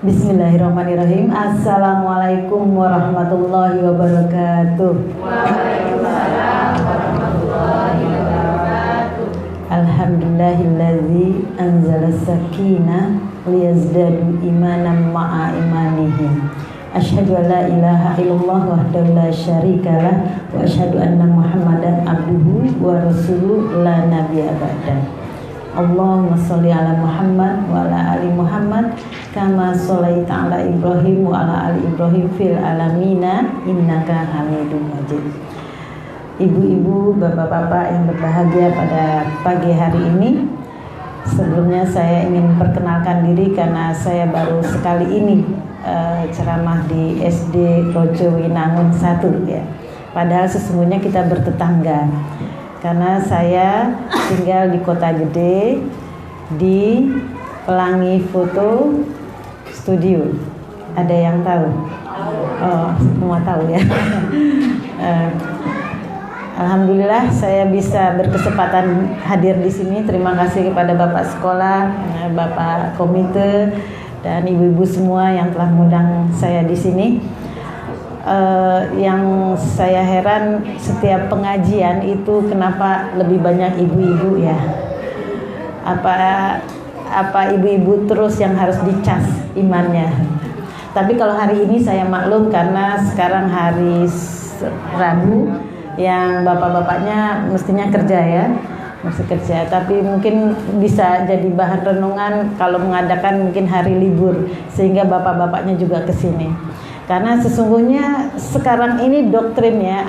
Bismillahirrahmanirrahim. Assalamualaikum warahmatullahi wabarakatuh. Waalaikumsalam warahmatullahi wabarakatuh. Alhamdulillahilladzi anzala sakinah liyazdadu imanan ma'a imanihim. Asyhadu an la ilaha illallah wahdahu la syarikalah wa asyhadu anna Muhammadan abduhu wa rasuluhu la nabiyya ba'da. Allahumma sholli ala Muhammad wa ala ali Muhammad kama sholaita ala Ibrahim wa ala ali Ibrahim fil alamina innaka Hamidum Majid. Ibu-ibu, bapak-bapak yang berbahagia pada pagi hari ini, sebelumnya saya ingin perkenalkan diri karena saya baru sekali ini ceramah di SD Rojo Winangun 1 ya. Padahal sesungguhnya kita bertetangga. Karena saya tinggal di Kota Gede di Pelangi Foto Studio. Ada yang tahu? Oh, semua tahu ya. Alhamdulillah saya bisa berkesempatan hadir di sini. Terima kasih kepada Bapak Sekolah, Bapak Komite, dan ibu-ibu semua yang telah mengundang saya di sini. Yang saya heran setiap pengajian itu kenapa lebih banyak ibu-ibu ya? Apa ibu-ibu terus yang harus dicas imannya? Tapi kalau hari ini saya maklum karena sekarang hari Rabu yang bapak-bapaknya mestinya kerja ya, mesti kerja. Tapi mungkin bisa jadi bahan renungan kalau mengadakan mungkin hari libur sehingga bapak-bapaknya juga kesini. Karena sesungguhnya sekarang ini doktrinnya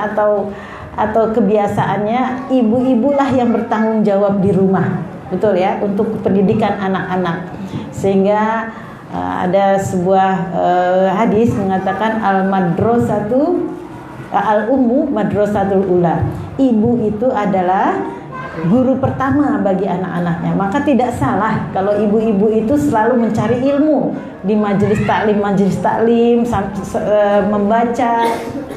atau kebiasaannya ibu-ibulah yang bertanggung jawab di rumah, betul ya, untuk pendidikan anak-anak. Sehingga ada sebuah hadis mengatakan al-ummu madrasatul ula. Ibu itu adalah guru pertama bagi anak-anaknya. Maka tidak salah kalau ibu-ibu itu selalu mencari ilmu di majelis taklim, membaca,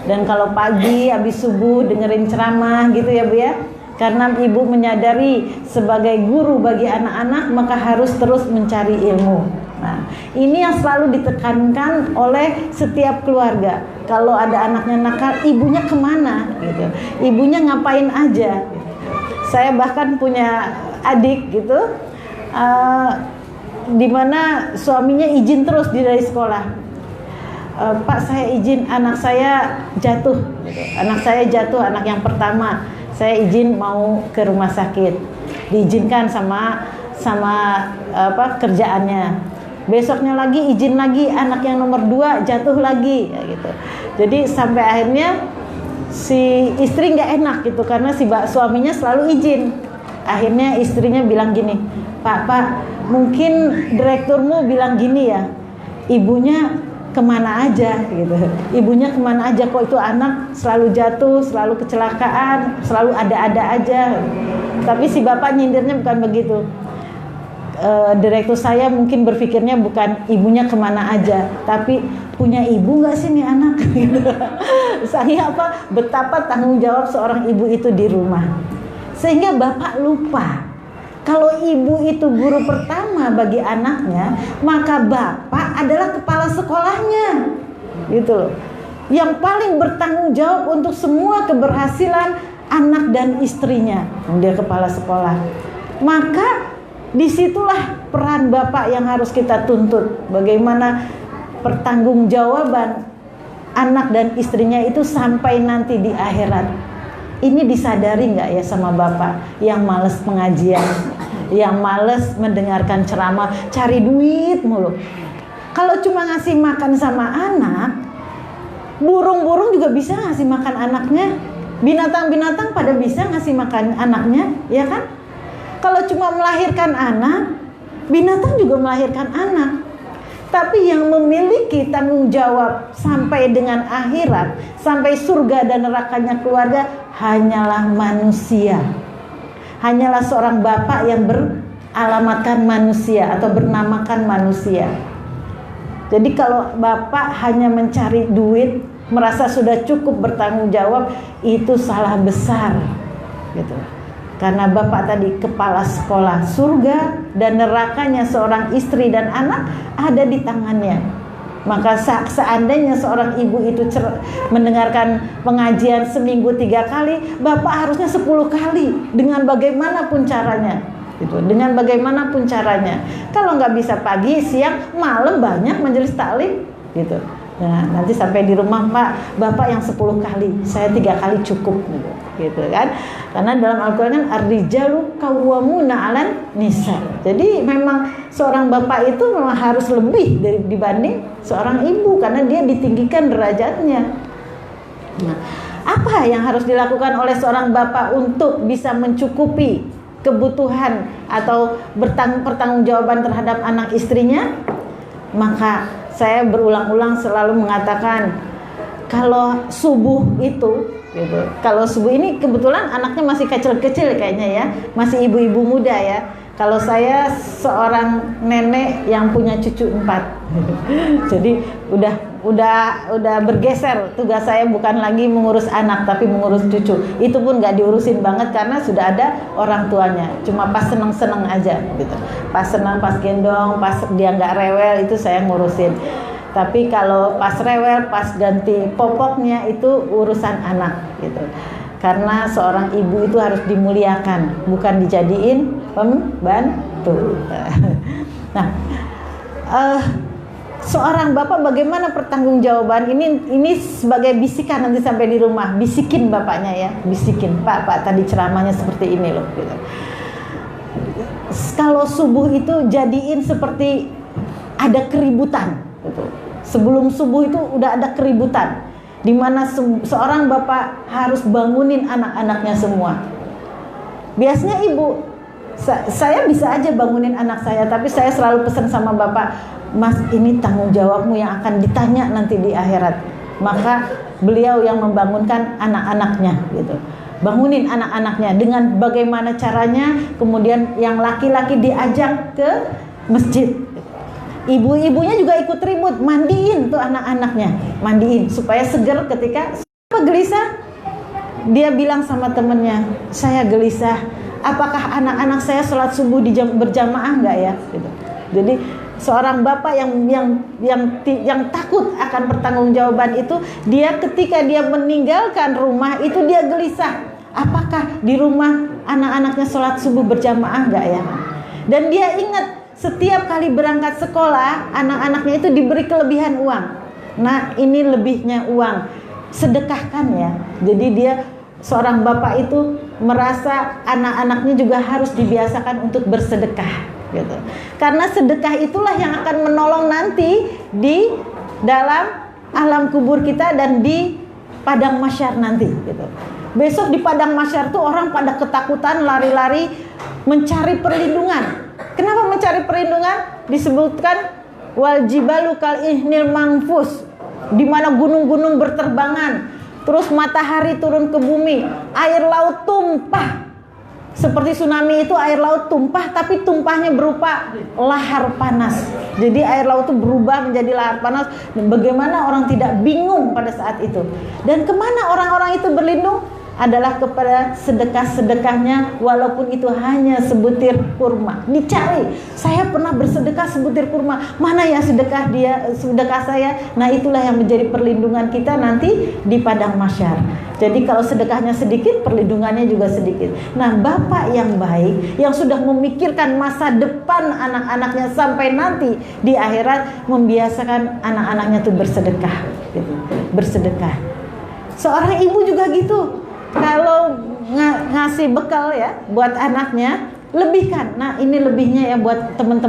dan kalau pagi habis subuh dengerin ceramah gitu ya Bu ya. Karena ibu menyadari sebagai guru bagi anak-anak maka harus terus mencari ilmu. Nah, ini yang selalu ditekankan oleh setiap keluarga. Kalau ada anaknya nakal, ibunya kemana gitu. Ibunya ngapain aja. Saya bahkan punya adik gitu, di mana suaminya izin terus dari sekolah. Pak, saya izin anak saya jatuh, gitu. Anak saya jatuh, anak yang pertama. Saya izin mau ke rumah sakit, diizinkan sama kerjaannya. Besoknya lagi izin lagi, anak yang nomor 2 jatuh lagi, ya gitu. Jadi sampai akhirnya si istri nggak enak gitu karena suaminya selalu izin. Akhirnya istrinya bilang gini, Pak, mungkin direkturmu bilang gini ya, ibunya kemana aja gitu. Ibunya kemana aja kok itu anak selalu jatuh, selalu kecelakaan, selalu ada-ada aja. Tapi si bapak nyindirnya bukan begitu. Direktur saya mungkin berpikirnya bukan ibunya kemana aja, tapi punya ibu nggak sih nih anak? Saya betapa tanggung jawab seorang ibu itu di rumah, sehingga bapak lupa kalau ibu itu guru pertama bagi anaknya, maka bapak adalah kepala sekolahnya, gitu loh, yang paling bertanggung jawab untuk semua keberhasilan anak dan istrinya. Dia kepala sekolah, maka disitulah peran bapak yang harus kita tuntut. Bagaimana pertanggungjawaban anak dan istrinya itu sampai nanti di akhirat. Ini disadari nggak ya sama bapak yang males pengajian, yang males mendengarkan ceramah, cari duit mulu. Kalau cuma ngasih makan sama anak, burung-burung juga bisa ngasih makan anaknya, binatang-binatang pada bisa ngasih makan anaknya, ya kan? Kalau cuma melahirkan anak, binatang juga melahirkan anak. Tapi yang memiliki tanggung jawab sampai dengan akhirat, sampai surga dan nerakanya keluarga, hanyalah manusia. Hanyalah seorang bapak yang beralamatkan manusia atau bernamakan manusia. Jadi kalau bapak hanya mencari duit, merasa sudah cukup bertanggung jawab, itu salah besar gitu. Karena bapak tadi kepala sekolah, surga dan nerakanya seorang istri dan anak ada di tangannya. Maka seandainya seorang ibu itu mendengarkan pengajian seminggu 3 kali, bapak harusnya 10 kali dengan bagaimanapun caranya. Gitu, dengan bagaimanapun caranya. Kalau nggak bisa pagi, siang, malam banyak majelis taklim. Gitu. Nah, nanti sampai di rumah, Pak, bapak yang 10 kali, saya 3 kali cukup. Gitu kan? Karena dalam Al-Quran kan ar-rijalu qawwamuna 'alan nisa. Jadi memang seorang bapak itu memang harus lebih dibanding seorang ibu karena dia ditinggikan derajatnya. Nah, apa yang harus dilakukan oleh seorang bapak untuk bisa mencukupi kebutuhan atau pertanggungjawaban terhadap anak istrinya? Maka saya berulang-ulang selalu mengatakan kalau subuh itu gitu. Kalau subuh ini kebetulan anaknya masih kecil-kecil kayaknya ya, masih ibu-ibu muda ya. Kalau saya seorang nenek yang punya cucu 4. Jadi udah bergeser, tugas saya bukan lagi mengurus anak tapi mengurus cucu. Itu pun nggak diurusin banget karena sudah ada orang tuanya. Cuma pas seneng-seneng aja gitu. Pas senang, pas gendong, pas dia nggak rewel itu saya ngurusin. Tapi kalau pas rewel, pas ganti popoknya itu urusan anak gitu. Karena seorang ibu itu harus dimuliakan, bukan dijadiin pembantu. Nah, seorang bapak bagaimana pertanggungjawaban ini sebagai bisikan nanti sampai di rumah, bisikin bapaknya ya, bisikin Pak tadi ceramahnya seperti ini loh. Gitu. Kalau subuh itu jadiin seperti ada keributan. Gitu. Sebelum subuh itu udah ada keributan di mana seorang bapak harus bangunin anak-anaknya semua. Biasanya ibu, saya bisa aja bangunin anak saya, tapi saya selalu pesan sama bapak, Mas, ini tanggung jawabmu yang akan ditanya nanti di akhirat. Maka beliau yang membangunkan anak-anaknya gitu. Bangunin anak-anaknya dengan bagaimana caranya, kemudian yang laki-laki diajak ke masjid. Ibu-ibunya juga ikut ribut, mandiin tuh anak-anaknya, mandiin supaya seger ketika gelisah. Dia bilang sama temennya, saya gelisah. Apakah anak-anak saya sholat subuh berjamaah nggak ya? Gitu. Jadi seorang bapak yang takut akan pertanggungjawaban itu, dia ketika dia meninggalkan rumah itu dia gelisah. Apakah di rumah anak-anaknya sholat subuh berjamaah nggak ya? Dan dia ingat. Setiap kali berangkat sekolah, anak-anaknya itu diberi kelebihan uang. Nah, ini lebihnya uang. Sedekahkan ya. Jadi dia, seorang bapak itu merasa anak-anaknya juga harus dibiasakan untuk bersedekah. Gitu. Karena sedekah itulah yang akan menolong nanti di dalam alam kubur kita dan di padang mahsyar nanti. Gitu. Besok di padang mahsyar tuh orang pada ketakutan, lari-lari mencari perlindungan. Kenapa mencari perlindungan? Disebutkan wal jibalu kal ihnil manfus, di mana gunung-gunung berterbangan, terus matahari turun ke bumi, air laut tumpah. Seperti tsunami itu air laut tumpah, tapi tumpahnya berupa lahar panas. Jadi air laut itu berubah menjadi lahar panas. Bagaimana orang tidak bingung pada saat itu? Dan kemana orang-orang itu berlindung? Adalah kepada sedekah-sedekahnya, walaupun itu hanya sebutir kurma. Dicari, saya pernah bersedekah sebutir kurma, mana ya sedekah saya. Nah, itulah yang menjadi perlindungan kita nanti di padang mahsyar. Jadi kalau sedekahnya sedikit, perlindungannya juga sedikit. Nah, bapak yang baik, yang sudah memikirkan masa depan anak-anaknya sampai nanti di akhirat, membiasakan anak-anaknya itu bersedekah gitu. Bersedekah. Seorang ibu juga gitu. Kalau ngasih bekal ya buat anaknya, lebihkan. Nah, ini lebihnya ya buat teman-teman